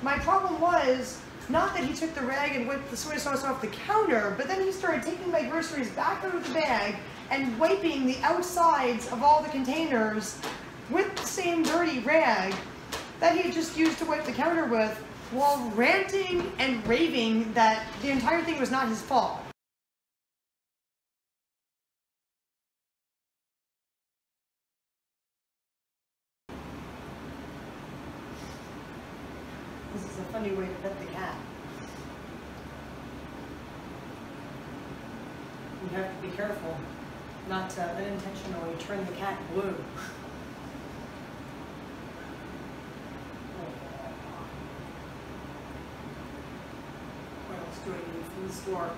My problem was not that he took the rag and wiped the soy sauce off the counter, but then he started taking my groceries back out of the bag and wiping the outsides of all the containers with the same dirty rag that he had just used to wipe the counter with, while ranting and raving that the entire thing was not his fault. This is a funny way to pet the cat. You have to be careful not to unintentionally turn the cat blue. What else do I need from the store?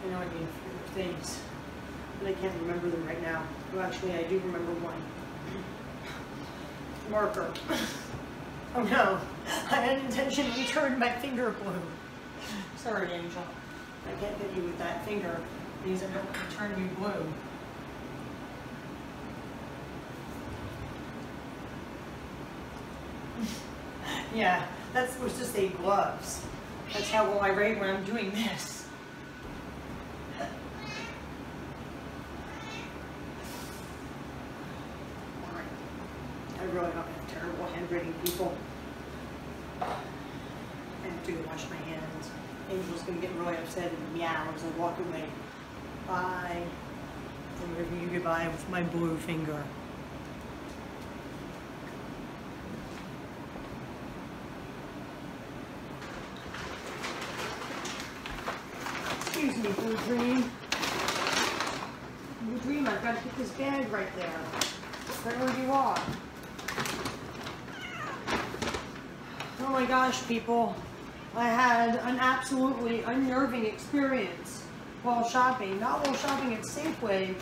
I know I need a few things, but I can't remember them right now. Well, actually, I do remember one. Marker. Oh no, I unintentionally turned my finger blue. Sorry, Angel. I can't hit you with that finger because I don't want to turn you blue. Yeah, that's supposed to say gloves. That's how well I write when I'm doing this. I really don't have terrible handwriting, people. I have to go wash my hands. Angel's gonna get really upset and meow as I walk away. Bye. I'm waving you goodbye with my blue finger. Excuse me, Blue Dream. Blue Dream, I've got to put this bag right there. Right where you are. Oh my gosh, people. I had an absolutely unnerving experience while shopping. Not while shopping at Safeway,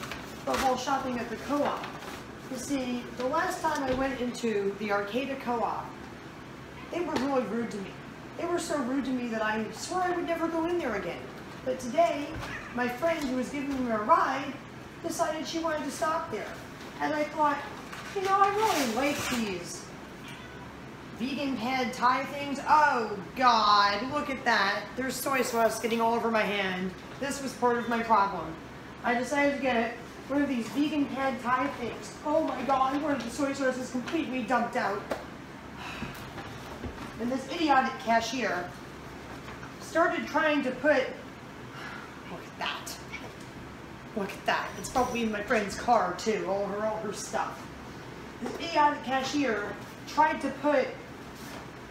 but while shopping at the Co-op. You see, the last time I went into the Arcata Co-op, they were really rude to me. They were so rude to me that I swore I would never go in there again. But today, my friend who was giving me a ride decided she wanted to stop there. And I thought, you know, I really like these vegan pad thai things. Oh God, look at that. There's soy sauce getting all over my hand. This was part of my problem. I decided to get one of these vegan pad thai things. Oh my God, one of the soy sauce is completely dumped out. And this idiotic cashier started trying to put, look at that. Look at that. It's probably in my friend's car too, all her stuff. This idiotic cashier tried to put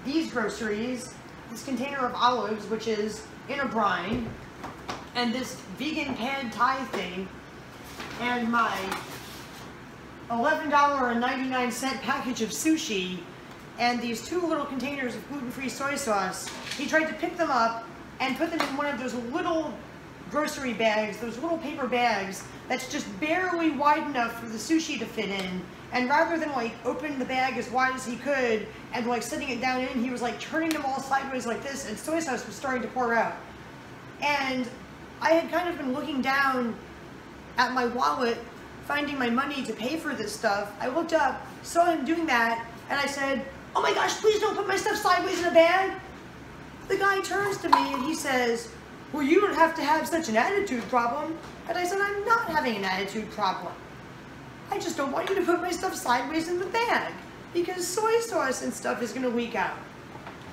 these groceries, this container of olives, which is in a brine, and this vegan pad thai thing, and my $11.99 package of sushi, and these 2 little containers of gluten-free soy sauce. He tried to pick them up and put them in one of those little grocery bags, those little paper bags that's just barely wide enough for the sushi to fit in. And rather than like open the bag as wide as he could and like setting it down in, he was like turning them all sideways like this, and soy sauce was starting to pour out. And I had kind of been looking down at my wallet, finding my money to pay for this stuff. I looked up, saw him doing that, and I said, "Oh my gosh, please don't put my stuff sideways in a bag." The guy turns to me and he says, "Well, you don't have to have such an attitude problem." And I said, "I'm not having an attitude problem. I just don't want you to put my stuff sideways in the bag because soy sauce and stuff is gonna leak out."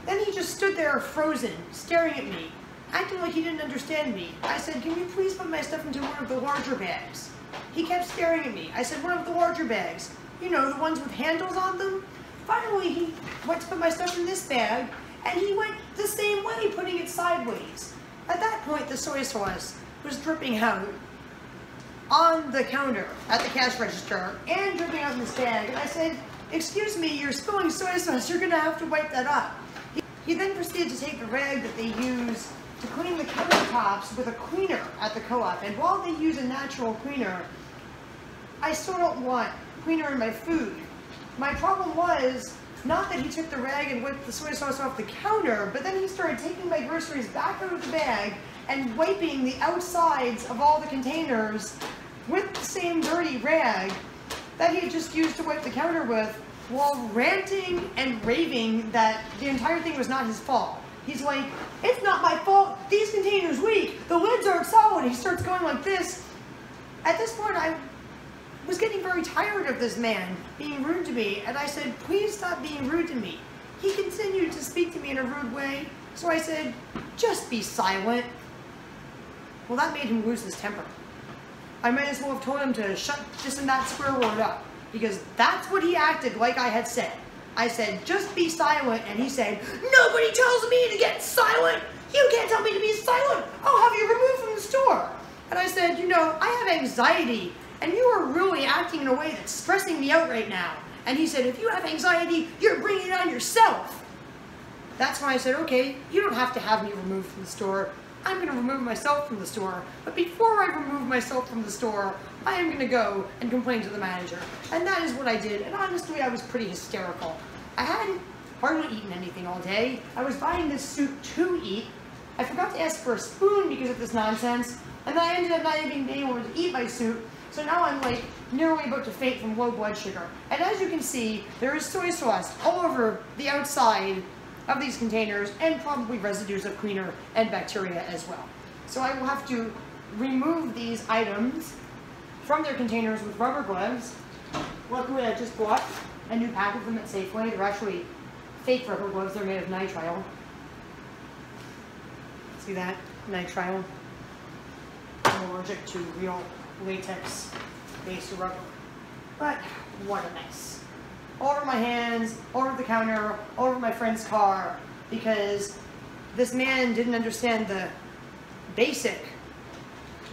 Then he just stood there frozen, staring at me, acting like he didn't understand me. I said, "Can you please put my stuff into one of the larger bags?" He kept staring at me. I said, "One of the larger bags. You know, the ones with handles on them." Finally, he went to put my stuff in this bag, and he went the same way, putting it sideways. At that point, the soy sauce was dripping out on the counter at the cash register and dripping out in this bag. And I said, "Excuse me, you're spilling soy sauce. You're gonna have to wipe that up." He then proceeded to take the rag that they use to clean the countertops with a cleaner at the Co-op. And while they use a natural cleaner, I still don't want cleaner in my food. My problem was not that he took the rag and wiped the soy sauce off the counter, but then he started taking my groceries back out of the bag and wiping the outsides of all the containers with the same dirty rag that he had just used to wipe the counter with, while ranting and raving that the entire thing was not his fault. He's like, it's not my fault, these containers leak, the lids aren't solid. He starts going like this. At this point, I was getting very tired of this man being rude to me, and I said, please stop being rude to me. He continued to speak to me in a rude way, so I said, just be silent. Well, that made him lose his temper. I might as well have told him to shut this and that swear word up, because that's what he acted like I had said. I said, just be silent, and he said, nobody tells me to get silent. You can't tell me to be silent. I'll have you removed from the store. And I said, you know, I have anxiety, and you are really acting in a way that's stressing me out right now. And he said, if you have anxiety, you're bringing it on yourself. That's when I said, okay, you don't have to have me removed from the store. I'm going to remove myself from the store. But before I remove myself from the store, I am going to go and complain to the manager. And that is what I did. And honestly, I was pretty hysterical. I hadn't hardly eaten anything all day. I was buying this soup to eat. I forgot to ask for a spoon because of this nonsense. And then I ended up not even being able to eat my soup. So now I'm like nearly about to faint from low blood sugar. And as you can see, there is soy sauce all over the outside of these containers and probably residues of cleaner and bacteria as well. So I will have to remove these items from their containers with rubber gloves. Luckily, I just bought a new pack of them at Safeway. They're actually fake rubber gloves. They're made of nitrile. See that? Nitrile. I'm allergic to real latex-based rubber. But what a mess. All over my hands, all over the counter, all over my friend's car, because this man didn't understand the basic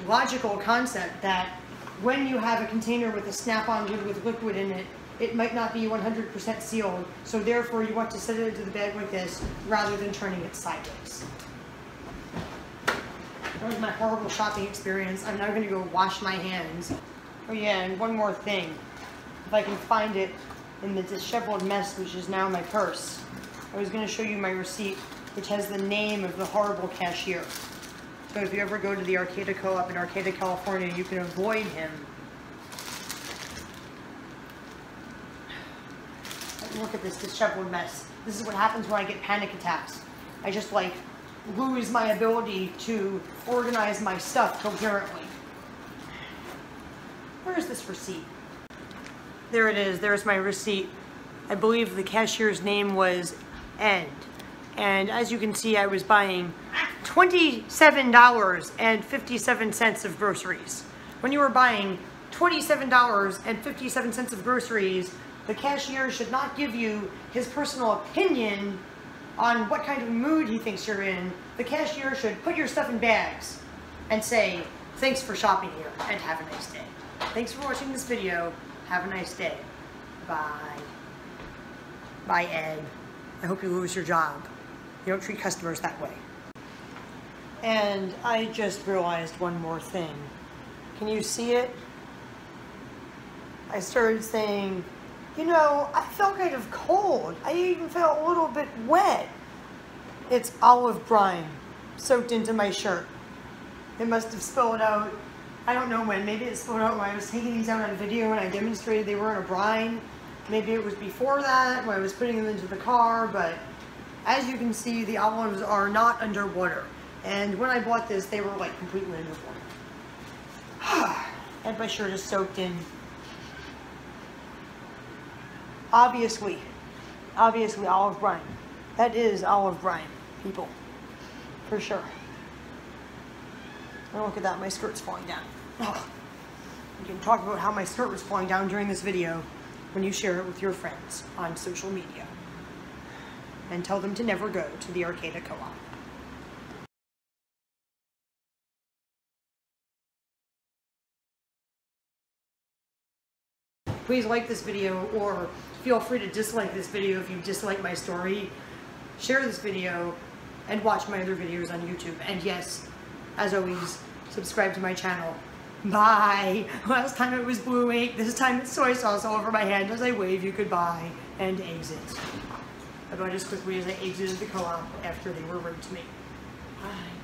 logical concept that when you have a container with a snap-on lid with liquid in it, it might not be 100% sealed, so therefore you want to set it into the bag like this rather than turning it sideways. That was my horrible shopping experience. I'm now going to go wash my hands. Oh yeah, and one more thing. If I can find it in the disheveled mess which is now my purse, I was going to show you my receipt, which has the name of the horrible cashier. So if you ever go to the Arcata Co-op in Arcata, California, you can avoid him. Look at this disheveled mess. This is what happens when I get panic attacks. I just like lose my ability to organize my stuff coherently. Where is this receipt? There it is. There's my receipt. I believe the cashier's name was Ed. And as you can see, I was buying $27.57 of groceries. When you are buying $27.57 of groceries, the cashier should not give you his personal opinion on what kind of mood he thinks you're in. The cashier should put your stuff in bags and say, thanks for shopping here and have a nice day. Thanks for watching this video. Have a nice day. Bye. Bye, Ed. I hope you lose your job. You don't treat customers that way. And I just realized one more thing. Can you see it? I started saying, you know, I felt kind of cold. I even felt a little bit wet. It's olive brine soaked into my shirt. It must have spilled out, I don't know when. Maybe it spilled out when I was taking these out on video and I demonstrated they were in a brine. Maybe it was before that when I was putting them into the car, but as you can see, the olives are not underwater. And when I bought this, they were like completely underwater. And my shirt is soaked in. Obviously olive brine. That is olive brine, people, for sure. Oh, look at that, my skirt's falling down. Oh. You can talk about how my skirt was falling down during this video when you share it with your friends on social media. And tell them to never go to the Arcata Co-op. Please like this video, or feel free to dislike this video if you dislike my story. Share this video and watch my other videos on YouTube. And yes, as always, subscribe to my channel. Bye. Last time it was blue ink. This time it's soy sauce all over my hand as I wave you goodbye and exit. About as quickly as I exited the co-op after they were rude to me. Bye.